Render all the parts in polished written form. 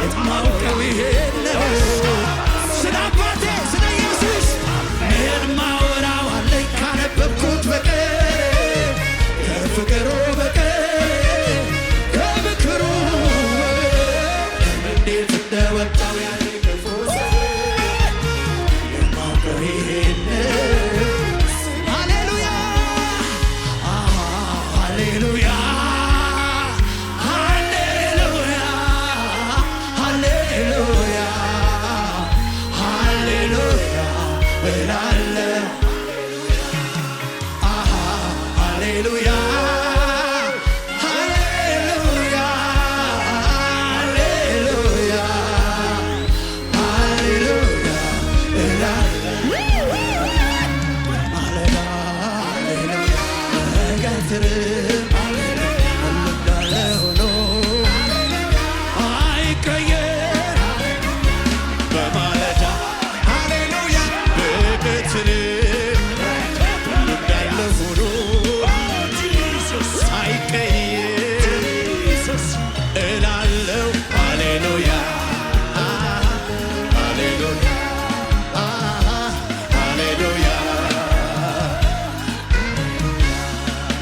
የማውቀው ይሄን ነው ስለ አባቴ ስለ ኢየሱስ ምን ማወራው አለኝ ካነበብኩት በቀር ከፍቅሩ በቀር ከምክሩ እንዴት እንደወጣው ያለ ክፉ ሰው የማውቀው ይሄን ሃሌሉያ ሃሌሉያ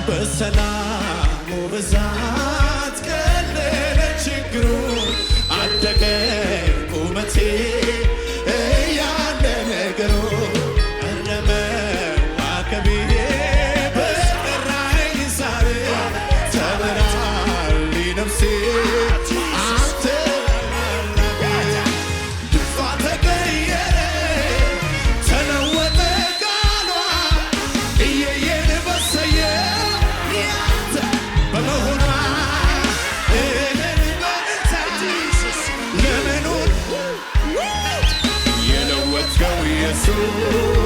በሰላሙ ብዛት ቀለለ ችግሩ አደገ ቁመቴ እያለ ነገሩ ቀደመ ዋከቤ በቀራኝ ዛሬ ተበራል ነፍሴ አንተ ድፋ ተቀየረ ተለወጠ ቃሏ እየየን በሰየ በመሆኗ ለመኖር የለወጥከው ኢየሱስ